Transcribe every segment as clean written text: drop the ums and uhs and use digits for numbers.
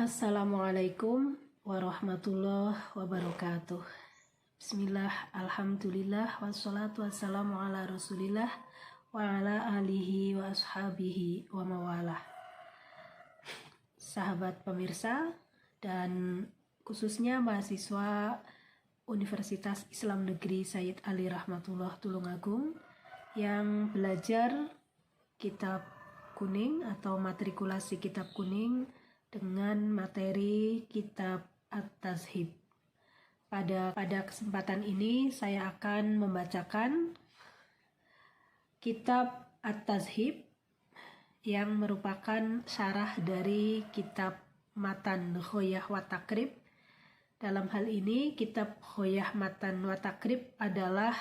Assalamualaikum warahmatullahi wabarakatuh. Bismillah, alhamdulillah, wassalatu wassalamu ala rasulillah wa ala alihi wa ashabihi wa mawalah. Sahabat pemirsa dan khususnya mahasiswa Universitas Islam Negeri Sayyid Ali Rahmatullah Tulungagung yang belajar kitab kuning atau matrikulasi kitab kuning dengan materi kitab At-Tazhib. Pada kesempatan ini saya akan membacakan kitab At-Tazhib yang merupakan syarah dari kitab Matan Ghoyah wa Takrib. Dalam hal ini kitab Ghoyah Matan wa Takrib adalah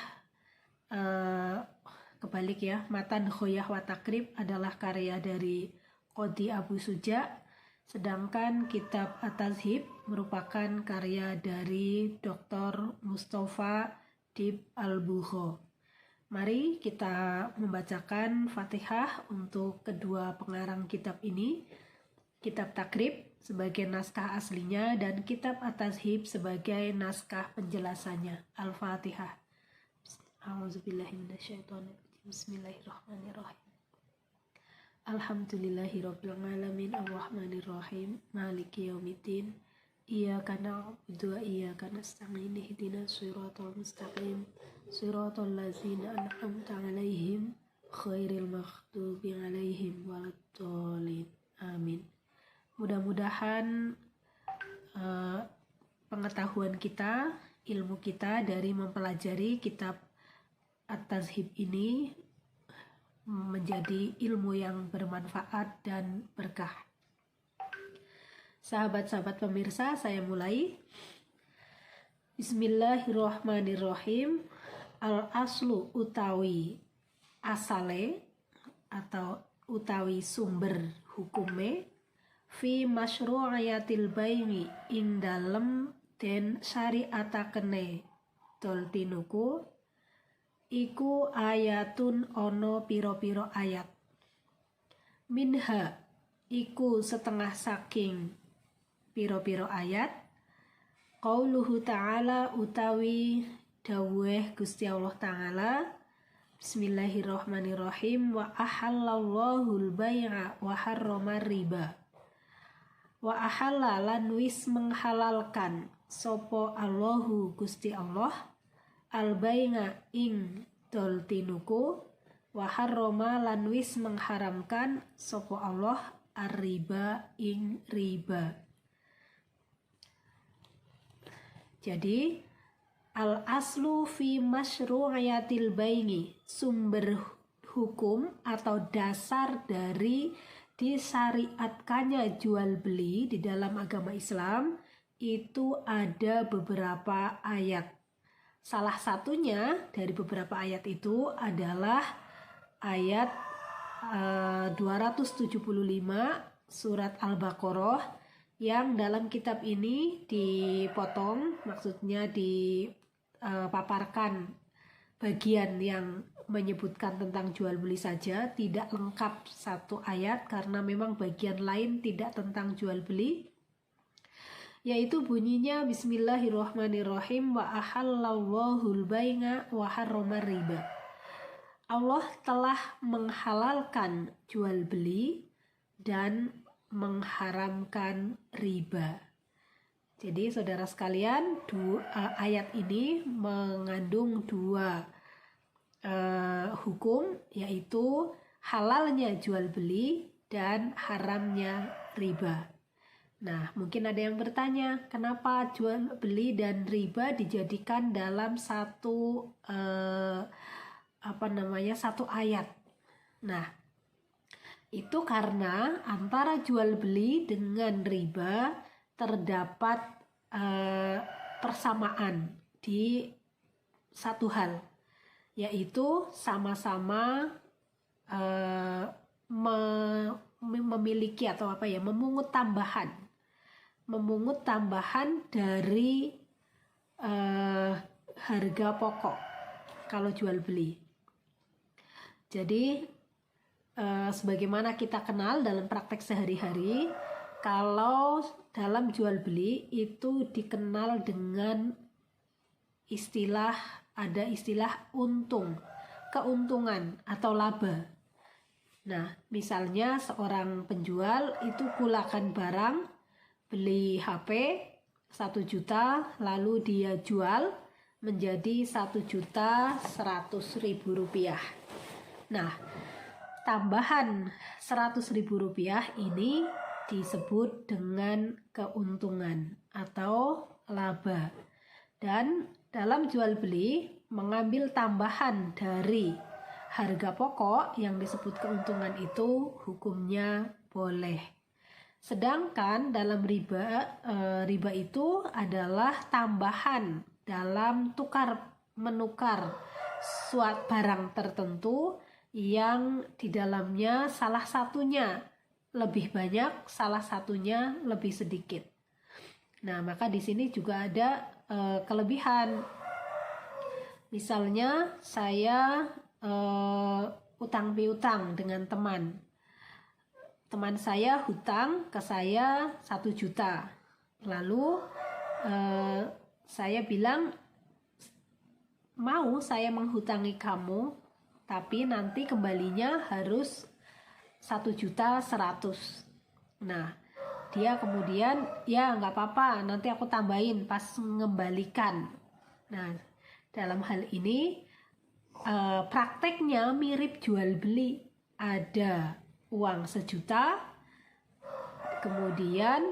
kebalik ya, Matan Ghoyah wa Takrib adalah karya dari Qodhi Abu Suja, sedangkan kitab At-Tazhib merupakan karya dari Dr. Mustafa Dib Al-Bugho. Mari kita membacakan Fatihah untuk kedua pengarang kitab ini, kitab Takrib sebagai naskah aslinya dan kitab At-Tazhib sebagai naskah penjelasannya. Al-Fatihah. A'udzubillahiminasyaitonirrajim. Bismillahirrahmanirrahim. Alhamdulillahirrabbilalamin ar-Rahmanirrahim Maliki yaumiddin Iyyaka na'budu wa iyyaka nasta'in ihdinas siratal mustaqim siratal ladzina an'amta 'alaihim ghairil maghdubi 'alaihim waladdallin. Amin. Mudah-mudahan pengetahuan kita, ilmu kita dari mempelajari kitab At-Tazhib ini menjadi ilmu yang bermanfaat dan berkah. Sahabat-sahabat pemirsa, saya mulai. Bismillahirrahmanirrahim. Al-aslu utawi asale atau utawi sumber hukume fi masyru'ayatil baini ing dalem den syariatakene dol tinuku iku ayatun ono piro-piro ayat. Minha iku setengah saking piro-piro ayat. Qauluhu ta'ala utawi dawuh Gusti Allah Ta'ala. Bismillahirrahmanirrahim. Wa ahallallahu al-bai'a wa harrama riba. Wa ahalla lan wis menghalalkan sopo Allahu Gusti Allah al-baina ing dol tinuku wa harrama lan wis mengharamkan sapa Allah ar-riba ing riba. Jadi al-aslu fi masyru'ayatil baini, sumber hukum atau dasar dari disyariatkannya jual beli di dalam agama Islam itu ada beberapa ayat. Salah satunya dari beberapa ayat itu adalah ayat 275 surat Al-Baqarah yang dalam kitab ini dipotong, maksudnya dipaparkan bagian yang menyebutkan tentang jual beli saja, tidak lengkap satu ayat karena memang bagian lain tidak tentang jual beli. Yaitu bunyinya Bismillahirrahmanirrahim wa ahallallahu al-bai'a wa harrama riba. Allah telah menghalalkan jual beli dan mengharamkan riba. Jadi saudara sekalian, ayat ini mengandung dua hukum, yaitu halalnya jual beli dan haramnya riba. Nah, mungkin ada yang bertanya, kenapa jual beli dan riba dijadikan dalam satu ayat? Nah, itu karena antara jual beli dengan riba terdapat persamaan di satu hal, yaitu sama-sama memiliki atau memungut tambahan dari harga pokok kalau jual beli. Jadi sebagaimana kita kenal dalam praktek sehari-hari, Kalau dalam jual beli itu dikenal dengan ada istilah keuntungan atau laba. Nah, misalnya seorang penjual itu kulakan barang, beli HP 1 juta, lalu dia jual menjadi 1.100.000 rupiah. Nah, tambahan 100.000 rupiah ini disebut dengan keuntungan atau laba. Dan dalam jual beli mengambil tambahan dari harga pokok yang disebut keuntungan itu hukumnya boleh. Sedangkan dalam riba itu adalah tambahan dalam menukar suatu barang tertentu yang di dalamnya salah satunya lebih banyak, salah satunya lebih sedikit. Nah, maka di sini juga ada kelebihan. Misalnya saya utang piutang dengan teman saya hutang ke saya 1 juta, lalu saya bilang mau saya menghutangi kamu, tapi nanti kembalinya harus 1.100.000. Nah, dia kemudian ya nggak apa-apa, nanti aku tambahin pas mengembalikan. Nah, dalam hal ini prakteknya mirip jual beli. Ada uang 1 juta, kemudian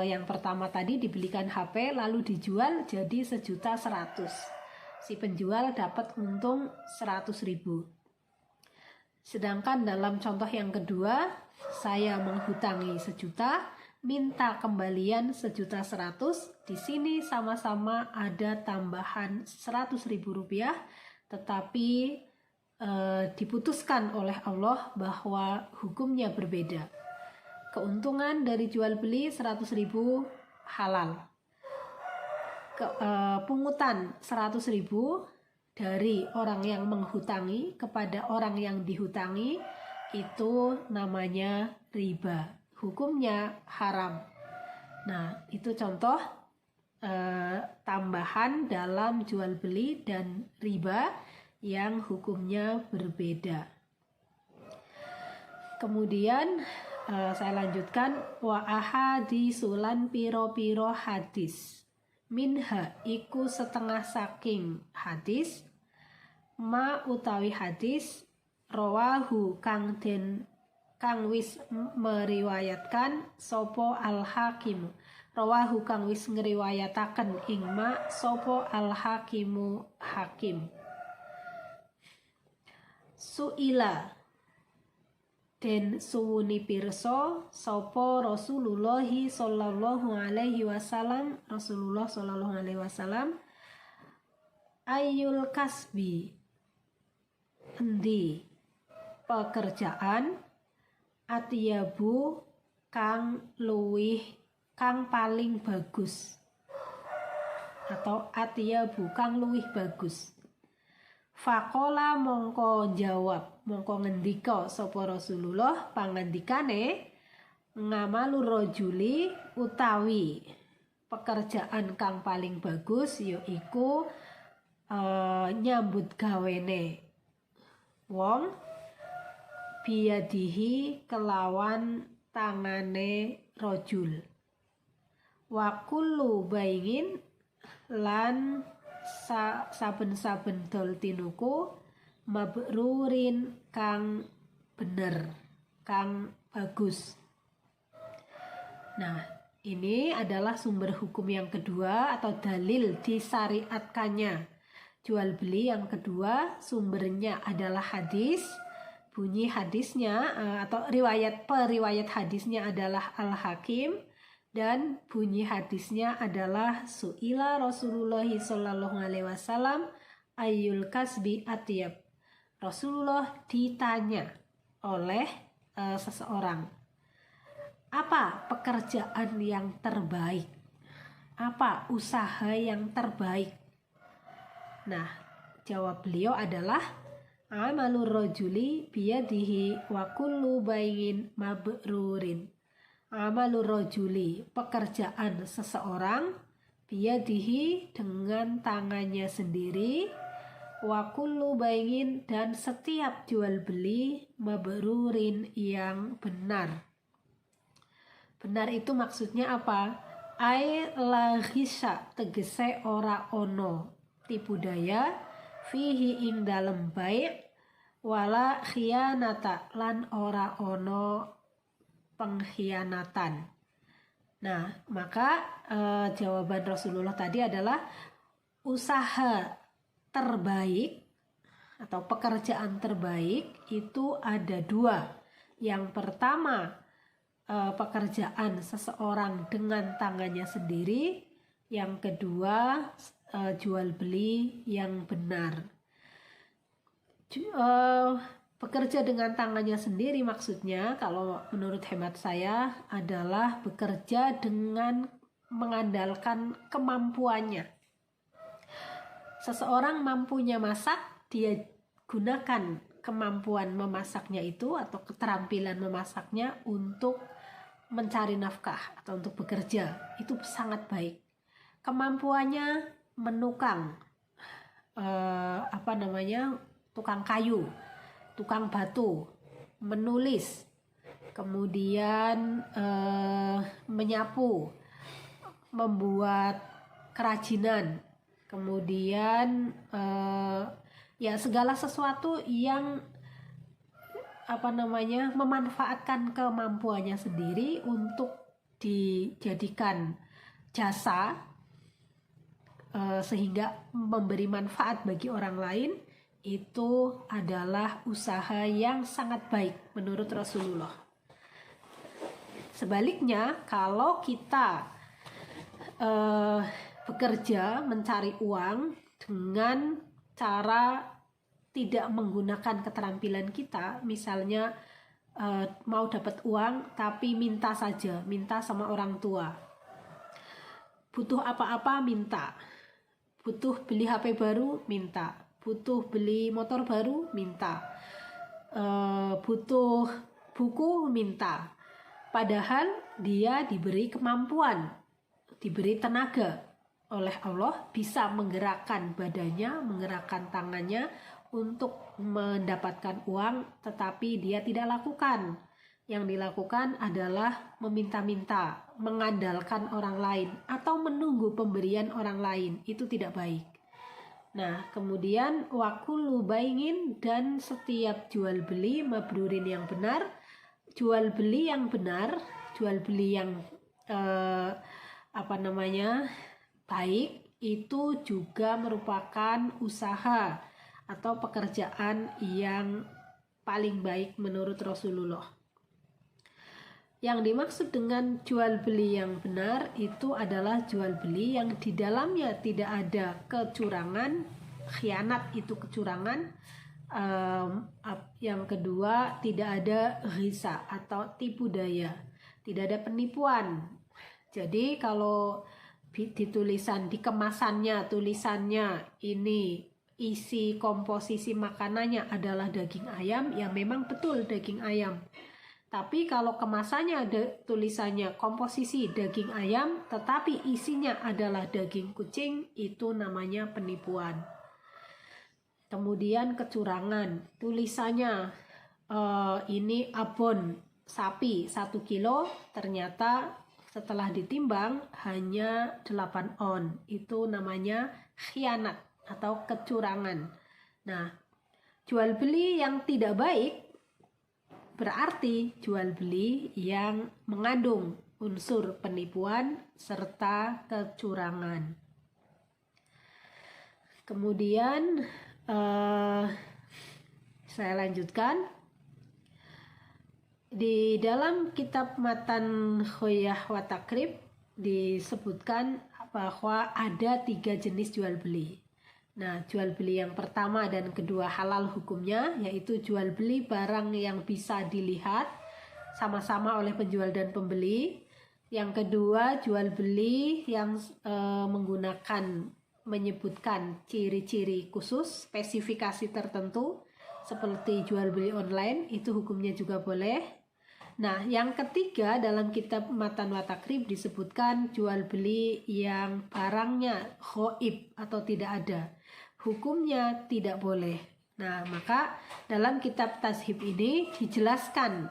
yang pertama tadi dibelikan HP lalu dijual jadi 1.100.000. Si penjual dapat untung 100.000. Sedangkan dalam contoh yang kedua, saya menghutangi 1 juta, minta kembalian 1.100.000. Di sini sama-sama ada tambahan 100.000 rupiah, tetapi diputuskan oleh Allah bahwa hukumnya berbeda. Keuntungan dari jual beli 100.000 halal. Pungutan 100.000 dari orang yang menghutangi kepada orang yang dihutangi itu namanya riba. Hukumnya haram. Nah, itu contoh tambahan dalam jual beli dan riba yang hukumnya berbeda. Kemudian saya lanjutkan, wa ahadisulan piro-piro hadis. Minha iku setengah saking hadis, ma utawi hadis, rawahu kang wis meriwayatkan sopo al-hakim. Rawahu kang wis ngriwayataken ing ma sopo al-hakimu hakim. Suila den suwuni pirsa sapa Rasulullah sallallahu alaihi wasallam, Rasulullah sallallahu alaihi wasallam, ayul kasbi, endi pekerjaan, atyabu kang paling bagus, atau atyabu kang luwih bagus. Faqala mongko ngendika sapa Rasulullah pangandikane, ngamalu rajuli utawi pekerjaan kang paling bagus yaiku nyambut gawene wong biyadihi kelawan tangane rajul, wa kullu baingin lan saben-saben dol tinuku mabrurin kang bener, kang bagus. Nah, ini adalah sumber hukum yang kedua atau dalil disyariatkannya jual beli yang kedua. Sumbernya adalah hadis. Bunyi hadisnya atau periwayat hadisnya adalah Al-Hakim, dan bunyi hadisnya adalah Su'ila Rasulullah sallallahu alaihi wasallam ayyul kasbi atyab. Rasulullah ditanya oleh seseorang, apa pekerjaan yang terbaik? Apa usaha yang terbaik? Nah, jawab beliau adalah amalur rajuli biyadihi wa kullu bayin mabrurin. Amalur rojuli, pekerjaan seseorang, biyadihi, dengan tangannya sendiri, wa kullu baingin, dan setiap jual beli, mabrurin, yang benar. Benar itu maksudnya apa? Ai la ghisya, tegese ora ono tipu daya, fihi ing dalem baik, wala khianata, lan ora ono pengkhianatan. Nah, maka jawaban Rasulullah tadi adalah usaha terbaik atau pekerjaan terbaik itu ada dua. Yang pertama, pekerjaan seseorang dengan tangannya sendiri. Yang kedua, jual beli yang benar. Bekerja dengan tangannya sendiri maksudnya, kalau menurut hemat saya, adalah bekerja dengan mengandalkan kemampuannya. Seseorang mampunya masak, dia gunakan kemampuan memasaknya itu atau keterampilan memasaknya untuk mencari nafkah atau untuk bekerja. Itu sangat baik. Kemampuannya menukang, tukang kayu, tukang batu, menulis, kemudian menyapu, membuat kerajinan, kemudian ya segala sesuatu yang memanfaatkan kemampuannya sendiri untuk dijadikan jasa sehingga memberi manfaat bagi orang lain. Itu adalah usaha yang sangat baik menurut Rasulullah. Sebaliknya, kalau kita bekerja mencari uang dengan cara tidak menggunakan keterampilan kita, misalnya mau dapat uang tapi minta saja, minta sama orang tua, butuh apa-apa minta, butuh beli HP baru minta, butuh beli motor baru minta, butuh buku minta, padahal dia diberi kemampuan, diberi tenaga oleh Allah, bisa menggerakkan badannya, menggerakkan tangannya untuk mendapatkan uang, tetapi dia tidak lakukan. Yang dilakukan adalah meminta-minta, mengandalkan orang lain, atau menunggu pemberian orang lain. Itu tidak baik. Nah, kemudian wakulu baingin, dan setiap jual beli mabrurin yang benar. Jual beli yang benar, jual beli yang baik, itu juga merupakan usaha atau pekerjaan yang paling baik menurut Rasulullah. Yang dimaksud dengan jual beli yang benar itu adalah jual beli yang di dalamnya tidak ada kecurangan, khianat itu kecurangan. Yang kedua, tidak ada ghisa atau tipu daya, tidak ada penipuan. Jadi kalau di tulisan, di kemasannya, tulisannya ini isi komposisi makanannya adalah daging ayam, ya memang betul daging ayam. Tapi kalau kemasannya ada tulisannya komposisi daging ayam, tetapi isinya adalah daging kucing, itu namanya penipuan. Kemudian kecurangan, tulisannya ini abon sapi 1 kilo, ternyata setelah ditimbang hanya 8 on, itu namanya khianat atau kecurangan. Nah, jual beli yang tidak baik berarti jual beli yang mengandung unsur penipuan serta kecurangan. Kemudian saya lanjutkan. Di dalam kitab Matan Khoyah wa Takrib disebutkan bahwa ada 3 jenis jual beli. Nah, jual beli yang pertama dan kedua halal hukumnya, yaitu jual beli barang yang bisa dilihat sama-sama oleh penjual dan pembeli. Yang kedua, jual beli yang menyebutkan ciri-ciri khusus, spesifikasi tertentu, seperti jual beli online, itu hukumnya juga boleh. Nah, yang ketiga dalam kitab Matan wa Takrib disebutkan jual beli yang barangnya ghaib atau tidak ada. Hukumnya tidak boleh. Nah, maka dalam kitab Tashib ini dijelaskan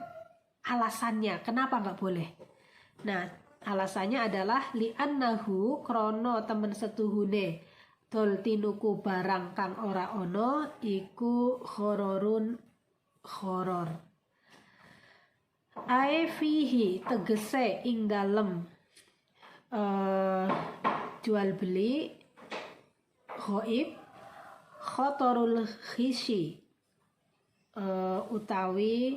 alasannya kenapa nggak boleh. Nah, alasannya adalah li'annahu krono temen setuhune dol tinuku barang kang ora ono iku khororun khoror. Ae fihi tegese ing dalem jual beli ghaib khotorul khishi utawi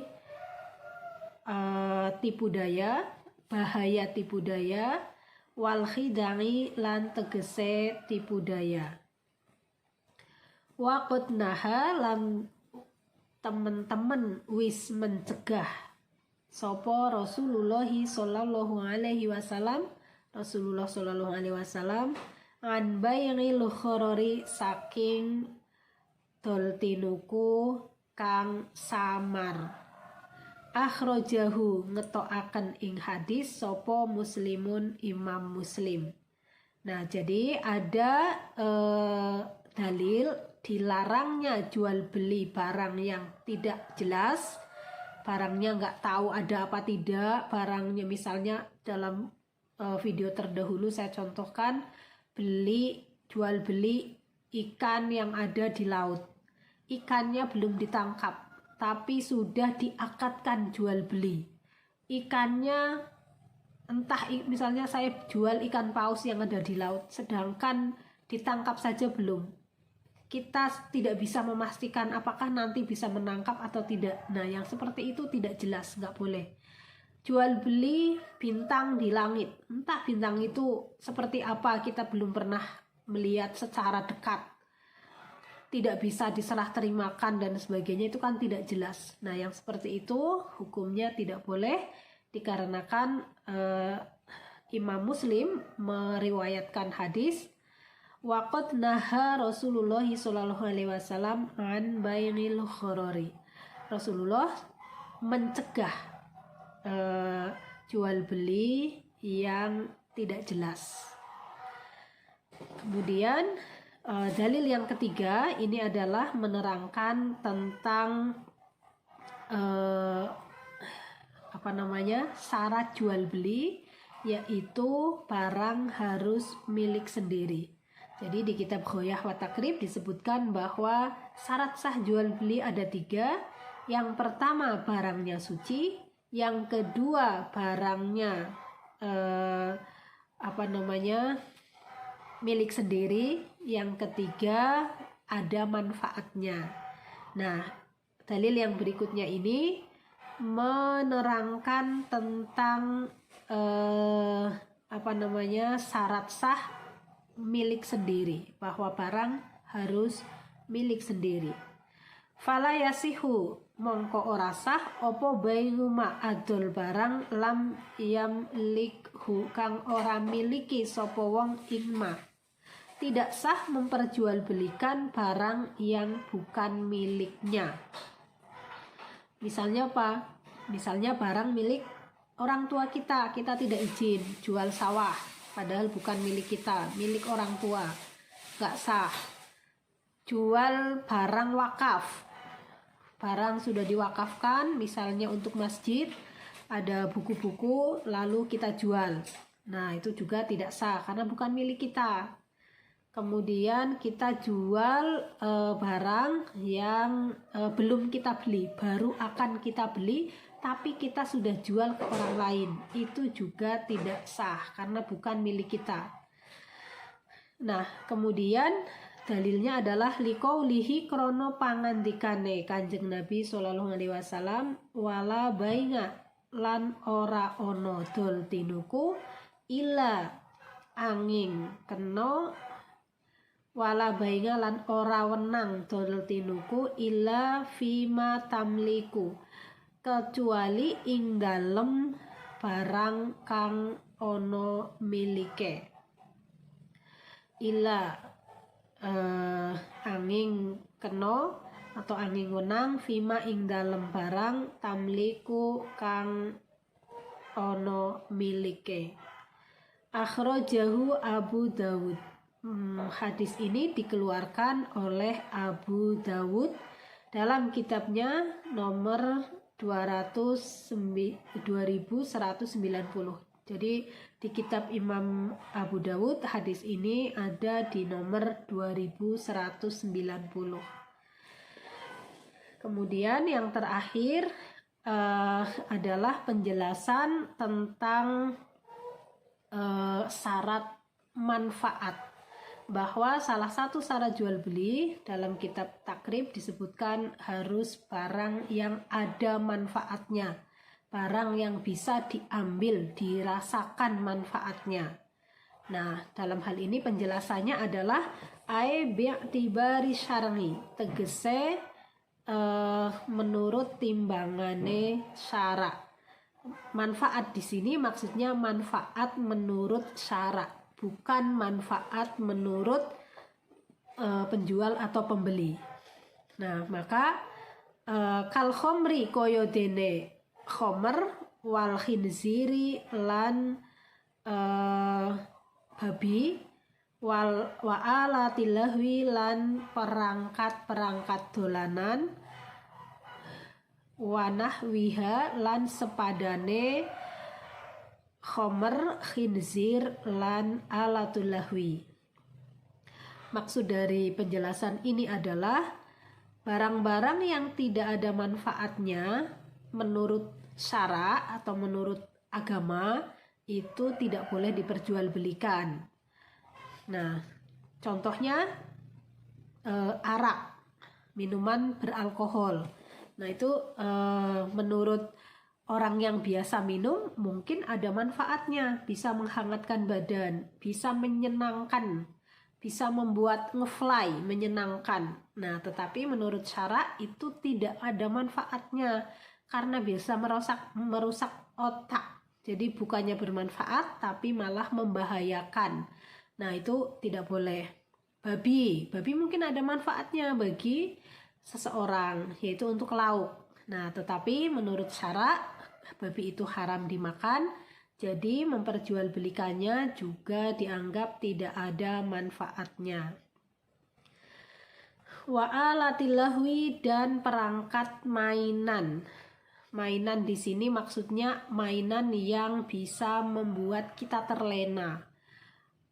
tipu daya, bahaya tipu daya, wal khidangi lan tegese tipu daya. Waqad naha lan temen-temen wis mencegah sopo Rasulullah sallallahu alaihi wasallam an bayangil khorori saking dol tinuku kang samar. Akhrajahu ngetokaken ing hadis sopo Muslimun Imam Muslim. Nah, jadi ada dalil dilarangnya jual beli barang yang tidak jelas, barangnya nggak tahu ada apa tidak, barangnya misalnya dalam video terdahulu saya contohkan jual beli ikan yang ada di laut, ikannya belum ditangkap tapi sudah diakadkan jual beli. Ikannya entah misalnya saya jual ikan paus yang ada di laut sedangkan ditangkap saja belum. Kita tidak bisa memastikan apakah nanti bisa menangkap atau tidak. Nah, yang seperti itu tidak jelas, nggak boleh. Jual beli bintang di langit, entah bintang itu seperti apa, kita belum pernah melihat secara dekat, tidak bisa diserah terimakan dan sebagainya, itu kan tidak jelas. Nah, yang seperti itu hukumnya tidak boleh, dikarenakan Imam Muslim meriwayatkan hadis waqad naha Rasulullah sallallahu alaihi wasallam an bainil khorori. Rasulullah mencegah jual beli yang tidak jelas. Kemudian dalil yang ketiga ini adalah menerangkan tentang syarat jual beli, yaitu barang harus milik sendiri. Jadi di kitab Ghoyah wa Takrib disebutkan bahwa syarat sah jual beli ada 3. Yang pertama barangnya suci, yang kedua barangnya milik sendiri, yang ketiga ada manfaatnya. Nah, dalil yang berikutnya ini menerangkan tentang syarat sah milik sendiri, bahwa barang harus milik sendiri. Fala yasihu mongko ora sah opo bainuma adol barang lam yamlikhu kang ora miliki sapa wong ingma. Tidak sah memperjualbelikan barang yang bukan miliknya. Misalnya apa? Misalnya barang milik orang tua kita tidak izin jual sawah, padahal bukan milik kita, milik orang tua, nggak sah. Jual barang wakaf, barang sudah diwakafkan, misalnya untuk masjid, ada buku-buku lalu kita jual. Nah, itu juga tidak sah karena bukan milik kita. Kemudian kita jual barang yang belum kita beli, baru akan kita beli, tapi kita sudah jual ke orang lain, itu juga tidak sah karena bukan milik kita. Nah, kemudian dalilnya adalah liqaulihi krono pangandikane Kanjeng Nabi sallallahu alaihi wasallam wala bainga lan ora ono dol tinuku ila angin kena, wala bainga lan ora wenang dol tinuku illa fima tamliku, kecuali ing dalem barang kang ono milike. Illa angin kena atau angin wenang fima ing dalem barang tamliku kang ono milike. Akhrajahu Abu Dawud. Hadis ini dikeluarkan oleh Abu Dawud dalam kitabnya nomor 2190. Jadi di kitab Imam Abu Dawud hadis ini ada di nomor 2190. Kemudian yang terakhir adalah penjelasan tentang syarat manfaat, bahwa salah satu syarat jual beli dalam kitab takrib disebutkan harus barang yang ada manfaatnya, barang yang bisa diambil, dirasakan manfaatnya. Nah, dalam hal ini penjelasannya adalah bi'tibari syar'i, tegese menurut timbangane syara. Manfaat di sini maksudnya manfaat menurut syara, bukan manfaat menurut penjual atau pembeli. Nah, maka kal khomri koyo dene khomer wal khinziri lan babi wal wa'alatil lahwi lan perangkat-perangkat dolanan wanah wiha lan sepadane khomer, khinzir lan alatul lahwi. Maksud dari penjelasan ini adalah barang-barang yang tidak ada manfaatnya menurut syara atau menurut agama itu tidak boleh diperjualbelikan. Nah, contohnya arak, minuman beralkohol. Nah, itu menurut orang yang biasa minum mungkin ada manfaatnya, bisa menghangatkan badan, bisa menyenangkan, bisa membuat ngefly, menyenangkan. Nah, tetapi menurut syara itu tidak ada manfaatnya karena bisa merusak otak. Jadi bukannya bermanfaat tapi malah membahayakan. Nah, itu tidak boleh. Babi mungkin ada manfaatnya bagi seseorang, yaitu untuk lauk. Nah, tetapi menurut syara babi itu haram dimakan, jadi memperjualbelikannya juga dianggap tidak ada manfaatnya. Wa'alatil lahwi dan perangkat mainan. Mainan di sini maksudnya mainan yang bisa membuat kita terlena.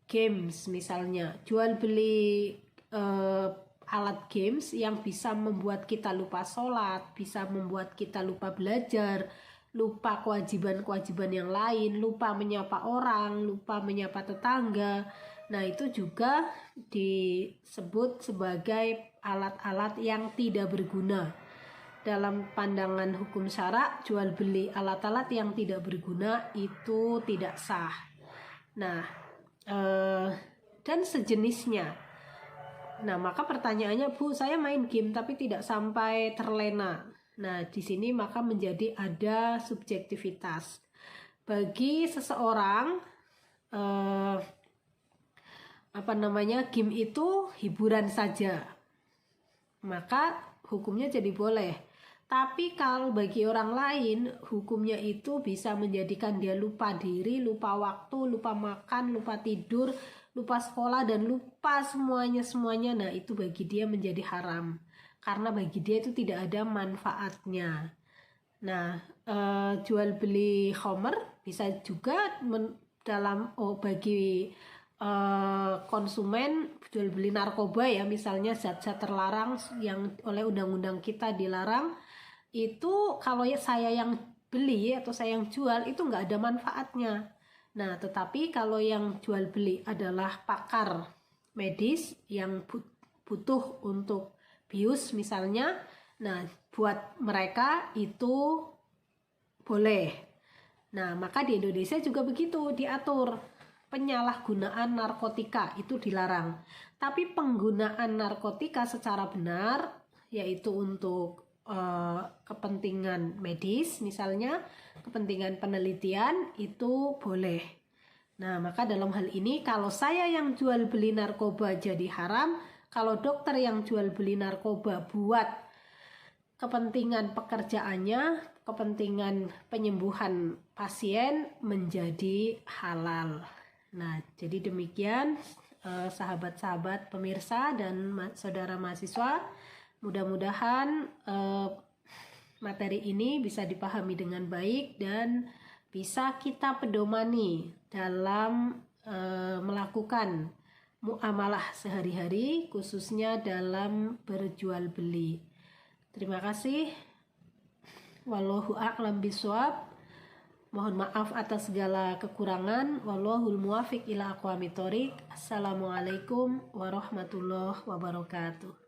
Games misalnya, jual beli alat games yang bisa membuat kita lupa sholat, bisa membuat kita lupa belajar, lupa kewajiban-kewajiban yang lain, lupa menyapa orang, lupa menyapa tetangga. Nah, itu juga disebut sebagai alat-alat yang tidak berguna. Dalam pandangan hukum syara, jual beli alat-alat yang tidak berguna itu tidak sah. Nah, dan sejenisnya. Nah, maka pertanyaannya, Bu, saya main game tapi tidak sampai terlena. Nah, di sini maka menjadi ada subjektivitas. Bagi seseorang, game itu hiburan saja, maka hukumnya jadi boleh. Tapi kalau bagi orang lain, hukumnya itu bisa menjadikan dia lupa diri, lupa waktu, lupa makan, lupa tidur, lupa sekolah, dan lupa semuanya. Nah, itu bagi dia menjadi haram karena bagi dia itu tidak ada manfaatnya. Nah, jual beli khomer bisa juga bagi konsumen, jual beli narkoba ya, misalnya zat-zat terlarang yang oleh undang-undang kita dilarang, itu kalau saya yang beli atau saya yang jual itu nggak ada manfaatnya. Nah, tetapi kalau yang jual beli adalah pakar medis yang butuh untuk bius misalnya, nah buat mereka itu boleh. Nah, maka di Indonesia juga begitu, diatur penyalahgunaan narkotika itu dilarang. Tapi penggunaan narkotika secara benar, yaitu untuk kepentingan medis misalnya, kepentingan penelitian, itu boleh. Nah, maka dalam hal ini kalau saya yang jual beli narkoba jadi haram, kalau dokter yang jual beli narkoba buat kepentingan pekerjaannya kepentingan penyembuhan pasien menjadi halal. Nah, jadi demikian sahabat-sahabat pemirsa dan saudara mahasiswa, mudah-mudahan materi ini bisa dipahami dengan baik dan bisa kita pedomani dalam melakukan muamalah sehari-hari, khususnya dalam berjual beli. Terima kasih. Wallahu a'lam bishawab. Mohon maaf atas segala kekurangan. Wallahul muwafiq ila aqwamit thoriq. Assalamualaikum warahmatullahi wabarakatuh.